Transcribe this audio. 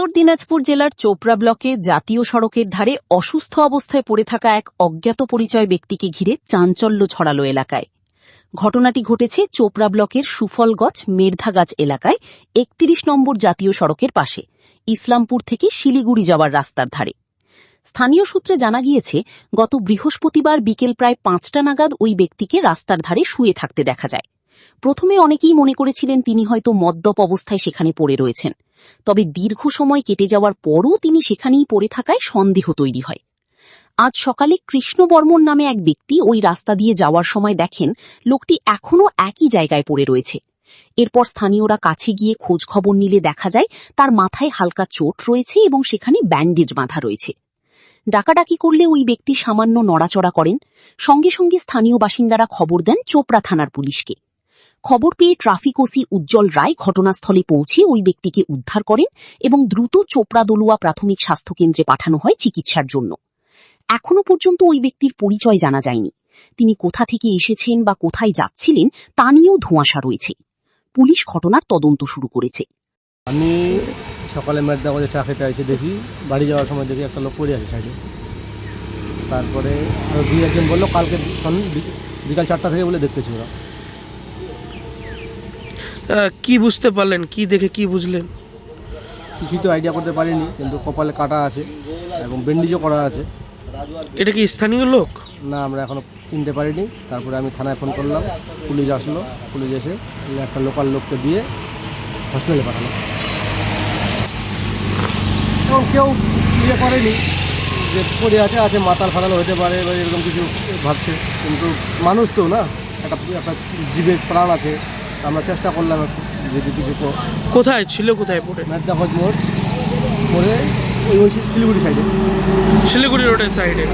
উত্তর দিনাজপুর জেলার চোপড়া ব্লকে জাতীয় সড়কের ধারে অসুস্থ অবস্থায় পড়ে থাকা এক অজ্ঞাত পরিচয় ব্যক্তিকে ঘিরে চাঞ্চল্য ছড়ালো এলাকায়। ঘটনাটি ঘটেছে চোপড়া ব্লকের সুফলগছ মের্ধাগাছ এলাকায় ৩১ নম্বর জাতীয় সড়কের পাশে ইসলামপুর থেকে শিলিগুড়ি যাওয়ার রাস্তার ধারে। স্থানীয় সূত্রে জানা গিয়েছে, গত বৃহস্পতিবার বিকেল প্রায় ৫টা নাগাদ ওই ব্যক্তিকে রাস্তার ধারে শুয়ে থাকতে দেখা যায়। প্রথমে অনেকেই মনে করেছিলেন তিনি হয়তো মদ্যপ অবস্থায় সেখানে পড়ে রয়েছেন, তবে দীর্ঘ সময় কেটে যাওয়ার পরও তিনি সেখানেই পড়ে থাকায় সন্দেহ তৈরি হয়। আজ সকালে কৃষ্ণ বর্মন নামে এক ব্যক্তি ওই রাস্তা দিয়ে যাওয়ার সময় দেখেন লোকটি এখনও একই জায়গায় পড়ে রয়েছে। এরপর স্থানীয়রা কাছে গিয়ে খোঁজ খবর নিলে দেখা যায় তার মাথায় হালকা চোট রয়েছে এবং সেখানে ব্যান্ডেজ বাঁধা রয়েছে। ডাকাডাকি করলে ওই ব্যক্তি সামান্য নড়াচড়া করেন। সঙ্গে সঙ্গে স্থানীয় বাসিন্দারা খবর দেন চোপড়া থানার পুলিশকে। খবর পেয়ে ট্রাফিক ওসি উজ্জ্বল রায় ঘটনাস্থলে পৌঁছে ওই ব্যক্তিকে উদ্ধার করেন এবং দ্রুত চোপড়া দলুয়া প্রাথমিক স্বাস্থ্যকেন্দ্রে পাঠানো হয় চিকিৎসার জন্য। এখনো পর্যন্ত ওই ব্যক্তির পরিচয় জানা যায়নি। তিনি কোথা থেকে এসেছেন বা কোথায় যাচ্ছিলেন তা নিয়েও ধোঁয়াশা রয়েছে। পুলিশ ঘটনার তদন্ত শুরু করেছে। আমি সকালে মের্দাগঞ্জে চা খেতে এসে দেখি, বাড়ি যাওয়ার সময় দেখি একটা লোক পড়ে আছে সাইডে। তারপরে আরও ২-১ জন বললো কালকে বিকাল ৪টা থেকে বলে দেখতেছি ওরা। কি বুঝতে পারলেন, কি দেখে কি বুঝলেন? কিছুই তো আইডিয়া করতে পারিনি, কিন্তু কপালে কাটা আছে এবং ব্যান্ডেজও করা আছে। এটা কি স্থানীয় লোক? না, আমরা এখনও চিনতে পারিনি। তারপরে আমি থানায় ফোন করলাম, পুলিশ আসলো। পুলিশ এসে একটা লোকাল লোককে দিয়ে হসপিটালে পাঠালো এবং কেউ ইয়ে করেনি যে পড়ে আছে মাতাল ফাতাল হতে পারে বা এরকম কিছু ভাবছে, কিন্তু মানুষ তো না, একটা জীবের প্রাণ আছে। আমরা চেষ্টা করলাম একটু যদি কিছু। কোথায় ছিল, কোথায় পড়ে? মের্দাগঞ্জ মোড় পরে ওই শিলিগুড়ি সাইডে, শিলিগুড়ি রোডের সাইডে।